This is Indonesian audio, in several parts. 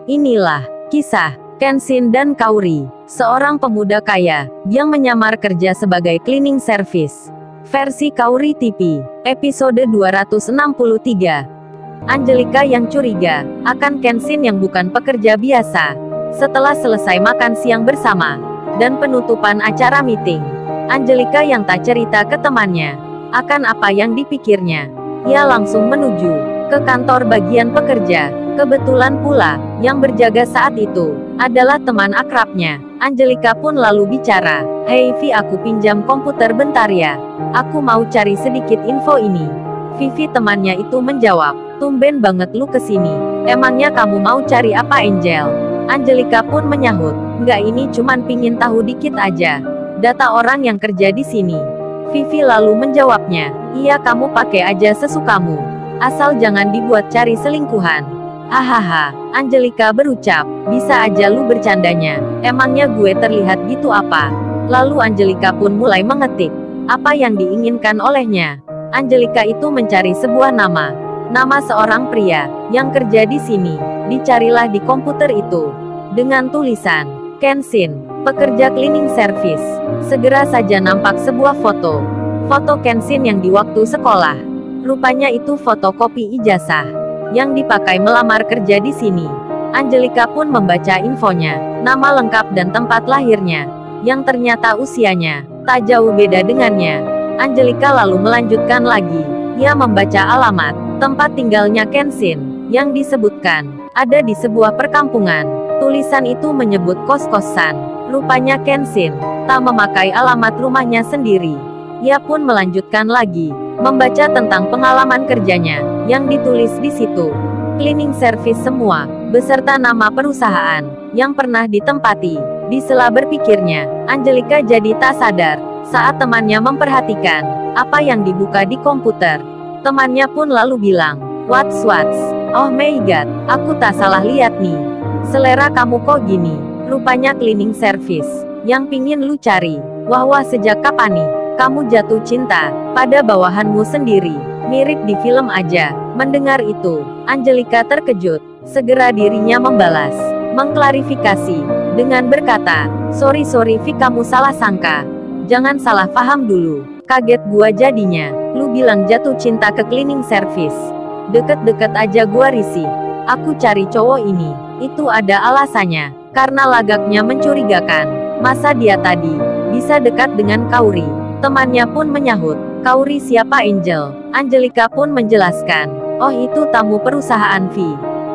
Inilah kisah Kenshin dan Kaori, seorang pemuda kaya yang menyamar kerja sebagai cleaning service. Versi Kaori TV, episode 263. Angelika yang curiga akan Kenshin yang bukan pekerja biasa. Setelah selesai makan siang bersama dan penutupan acara meeting, Angelika yang tak cerita ke temannya akan apa yang dipikirnya. Ia langsung menuju ke kantor bagian pekerja. Kebetulan pula, yang berjaga saat itu adalah teman akrabnya. Angelika pun lalu bicara, "Hei Vi, aku pinjam komputer bentar ya. Aku mau cari sedikit info ini." Vivi temannya itu menjawab, "Tumben banget lu kesini. Emangnya kamu mau cari apa, Angel?" Angelika pun menyahut, "Nggak, ini cuman pingin tahu dikit aja. Data orang yang kerja di sini." Vivi lalu menjawabnya, "Iya, kamu pakai aja sesukamu. Asal jangan dibuat cari selingkuhan." "Hahaha," Angelika berucap, "bisa aja lu bercandanya. Emangnya gue terlihat gitu apa?" Lalu Angelika pun mulai mengetik apa yang diinginkan olehnya. Angelika itu mencari sebuah nama seorang pria yang kerja di sini. Dicarilah di komputer itu dengan tulisan Kenshin, pekerja cleaning service. Segera saja nampak sebuah foto Kenshin yang di waktu sekolah. Rupanya itu fotokopi ijazah yang dipakai melamar kerja di sini. Angelika pun membaca infonya, nama lengkap dan tempat lahirnya, yang ternyata usianya tak jauh beda dengannya. Angelika lalu melanjutkan lagi. Ia membaca alamat tempat tinggalnya Kenshin, yang disebutkan ada di sebuah perkampungan. Tulisan itu menyebut kos-kosan. Rupanya Kenshin tak memakai alamat rumahnya sendiri. Ia pun melanjutkan lagi, membaca tentang pengalaman kerjanya, yang ditulis di situ. Cleaning service semua, beserta nama perusahaan, yang pernah ditempati. Di sela berpikirnya, Angelika jadi tak sadar, saat temannya memperhatikan apa yang dibuka di komputer. Temannya pun lalu bilang, What's? Oh my god, aku tak salah lihat nih. Selera kamu kok gini. Rupanya cleaning service yang pingin lu cari. Wah, sejak kapan nih kamu jatuh cinta pada bawahanmu sendiri? Mirip di film aja. Mendengar itu, Angelika terkejut. Segera dirinya membalas, mengklarifikasi dengan berkata, Sorry Vi, kamu salah sangka. Jangan salah paham dulu. Kaget gua jadinya. Lu bilang jatuh cinta ke cleaning service. Deket-deket aja gua risih. Aku cari cowok ini, itu ada alasannya. Karena lagaknya mencurigakan. Masa dia tadi bisa dekat dengan Kaori? Temannya pun menyahut, "Kaori siapa, Angel?" Angelika pun menjelaskan, "Oh, itu tamu perusahaan V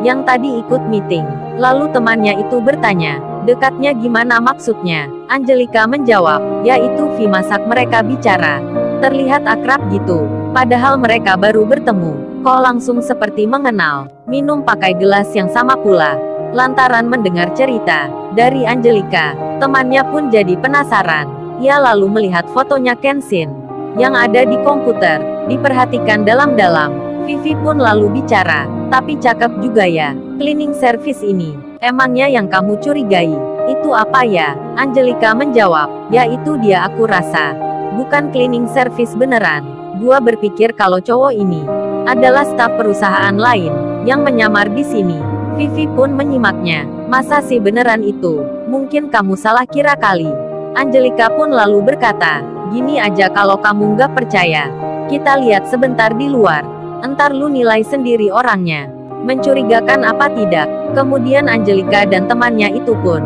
yang tadi ikut meeting." Lalu temannya itu bertanya, "Dekatnya gimana maksudnya?" Angelika menjawab, "Yaitu V masak mereka bicara. Terlihat akrab gitu. Padahal mereka baru bertemu. Kok langsung seperti mengenal. Minum pakai gelas yang sama pula." Lantaran mendengar cerita dari Angelika, temannya pun jadi penasaran. Ia lalu melihat fotonya Kenshin yang ada di komputer, diperhatikan dalam-dalam. Vivi pun lalu bicara, "Tapi cakep juga ya, cleaning service ini. Emangnya yang kamu curigai itu apa ya?" Angelika menjawab, "Ya itu dia, aku rasa bukan cleaning service beneran. Gua berpikir kalau cowok ini adalah staf perusahaan lain yang menyamar di sini." Vivi pun menyimaknya, "Masa sih beneran itu? Mungkin kamu salah kira kali." Angelika pun lalu berkata, "Gini aja, kalau kamu nggak percaya, kita lihat sebentar di luar. Entar lu nilai sendiri orangnya. Mencurigakan apa tidak?" Kemudian Angelika dan temannya itu pun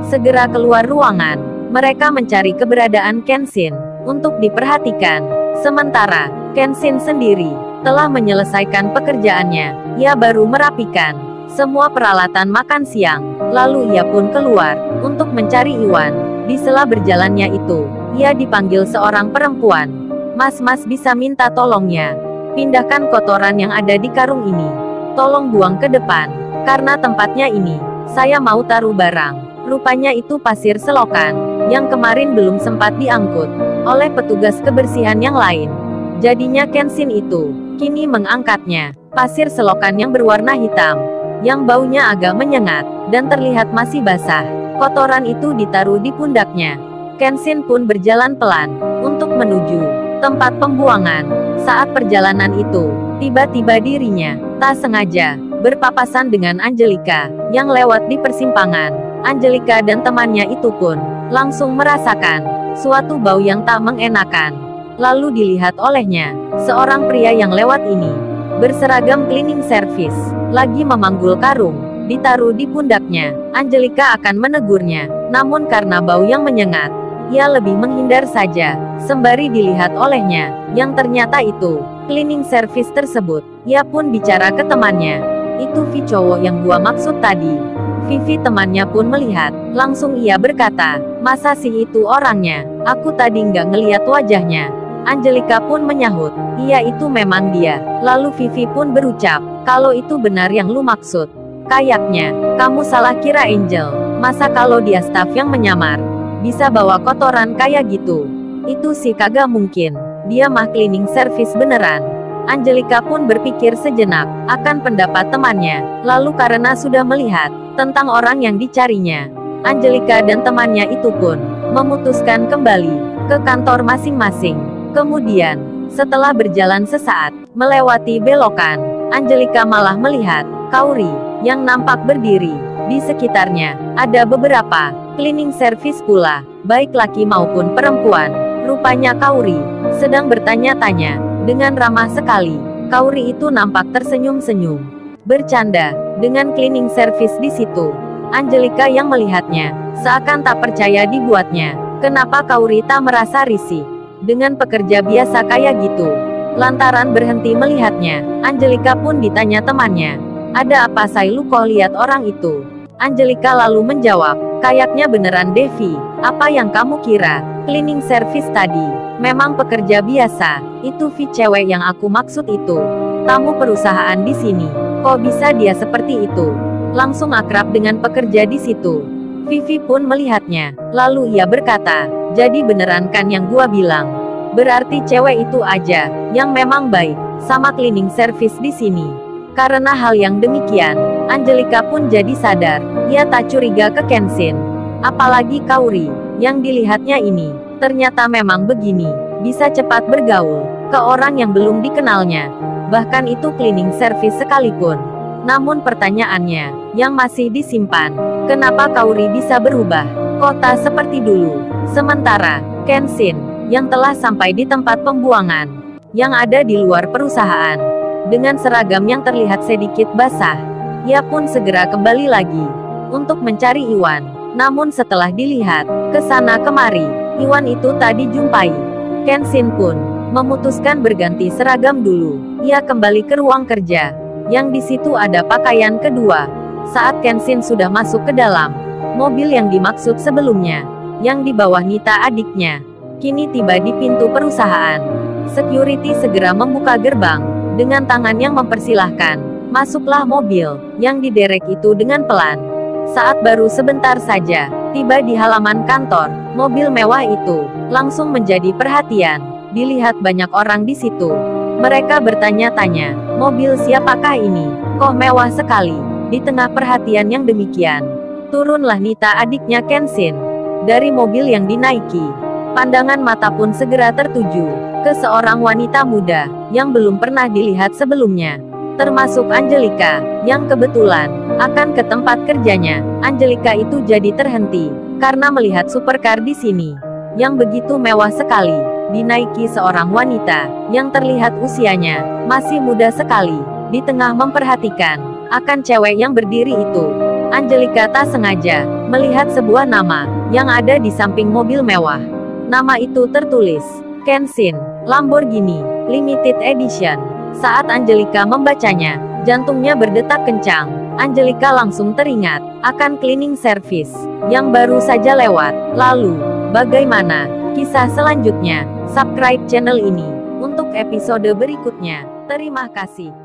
segera keluar ruangan. Mereka mencari keberadaan Kenshin untuk diperhatikan. Sementara Kenshin sendiri telah menyelesaikan pekerjaannya. Ia baru merapikan semua peralatan makan siang. Lalu ia pun keluar untuk mencari Iwan. Di sela berjalannya itu, ia dipanggil seorang perempuan. Mas, bisa minta tolongnya. Pindahkan kotoran yang ada di karung ini. Tolong buang ke depan. Karena tempatnya ini, saya mau taruh barang." Rupanya itu pasir selokan, yang kemarin belum sempat diangkut oleh petugas kebersihan yang lain. Jadinya Kenshin itu kini mengangkatnya. Pasir selokan yang berwarna hitam, yang baunya agak menyengat, dan terlihat masih basah. Kotoran itu ditaruh di pundaknya. Kenshin pun berjalan pelan untuk menuju tempat pembuangan. Saat perjalanan itu, tiba-tiba dirinya tak sengaja berpapasan dengan Angelika, yang lewat di persimpangan. Angelika dan temannya itu pun langsung merasakan suatu bau yang tak mengenakan. Lalu dilihat olehnya, seorang pria yang lewat ini berseragam cleaning service, lagi memanggul karung, ditaruh di pundaknya. Angelika akan menegurnya, namun karena bau yang menyengat, ia lebih menghindar saja, sembari dilihat olehnya, yang ternyata itu cleaning service tersebut. Ia pun bicara ke temannya, "Itu Vi cowok yang gua maksud tadi." Vivi temannya pun melihat, langsung ia berkata, "Masa sih itu orangnya? Aku tadi nggak ngeliat wajahnya." Angelika pun menyahut, "Iya itu memang dia." Lalu Vivi pun berucap, "Kalau itu benar yang lu maksud, kayaknya kamu salah kira Angel. Masa kalau dia staf yang menyamar, bisa bawa kotoran kayak gitu? Itu sih kagak mungkin. Dia mah cleaning service beneran." Angelika pun berpikir sejenak akan pendapat temannya, lalu karena sudah melihat tentang orang yang dicarinya, Angelika dan temannya itu pun memutuskan kembali ke kantor masing-masing. Kemudian, setelah berjalan sesaat, melewati belokan, Angelika malah melihat Kauri yang nampak berdiri di sekitarnya. Ada beberapa cleaning service pula, baik laki maupun perempuan. Rupanya Kauri sedang bertanya-tanya dengan ramah sekali. Kauri itu nampak tersenyum-senyum, bercanda dengan cleaning service di situ. Angelika yang melihatnya seakan tak percaya dibuatnya. Kenapa Kauri tak merasa risih dengan pekerja biasa kayak gitu? Lantaran berhenti melihatnya, Angelika pun ditanya temannya, "Ada apa say lu kok lihat orang itu?" Angelika lalu menjawab, "Kayaknya beneran Devi. Apa yang kamu kira? Cleaning service tadi memang pekerja biasa. Itu Vi cewek yang aku maksud itu. Tamu perusahaan di sini. Kok bisa dia seperti itu? Langsung akrab dengan pekerja di situ." Vivi pun melihatnya, lalu ia berkata, "Jadi beneran kan yang gua bilang? Berarti cewek itu aja yang memang baik sama cleaning service di sini." Karena hal yang demikian, Angelika pun jadi sadar, ia tak curiga ke Kenshin. Apalagi Kauri, yang dilihatnya ini, ternyata memang begini, bisa cepat bergaul ke orang yang belum dikenalnya. Bahkan itu cleaning service sekalipun. Namun pertanyaannya, yang masih disimpan, kenapa Kauri bisa berubah kota seperti dulu? Sementara, Kenshin, yang telah sampai di tempat pembuangan, yang ada di luar perusahaan, dengan seragam yang terlihat sedikit basah, ia pun segera kembali lagi untuk mencari Iwan. Namun setelah dilihat ke sana kemari, Iwan itu tak dijumpai. Kenshin pun memutuskan berganti seragam dulu. Ia kembali ke ruang kerja, yang di situ ada pakaian kedua. Saat Kenshin sudah masuk ke dalam mobil yang dimaksud sebelumnya, yang di bawah Nita adiknya, kini tiba di pintu perusahaan. Security segera membuka gerbang dengan tangan yang mempersilahkan. Masuklah mobil yang diderek itu dengan pelan. Saat baru sebentar saja tiba di halaman kantor, mobil mewah itu langsung menjadi perhatian. Dilihat banyak orang di situ. Mereka bertanya-tanya, mobil siapakah ini? Kok mewah sekali? Di tengah perhatian yang demikian, turunlah Nita adiknya Kenshin dari mobil yang dinaiki. Pandangan mata pun segera tertuju ke seorang wanita muda yang belum pernah dilihat sebelumnya, termasuk Angelika, yang kebetulan akan ke tempat kerjanya. Angelika itu jadi terhenti karena melihat supercar di sini yang begitu mewah sekali, dinaiki seorang wanita yang terlihat usianya masih muda sekali. Di tengah memperhatikan akan cewek yang berdiri itu, Angelika tak sengaja melihat sebuah nama yang ada di samping mobil mewah. Nama itu tertulis Kenshin Lamborghini Limited Edition. Saat Angelika membacanya, jantungnya berdetak kencang. Angelika langsung teringat akan cleaning service yang baru saja lewat. Lalu, bagaimana kisah selanjutnya? Subscribe channel ini untuk episode berikutnya. Terima kasih.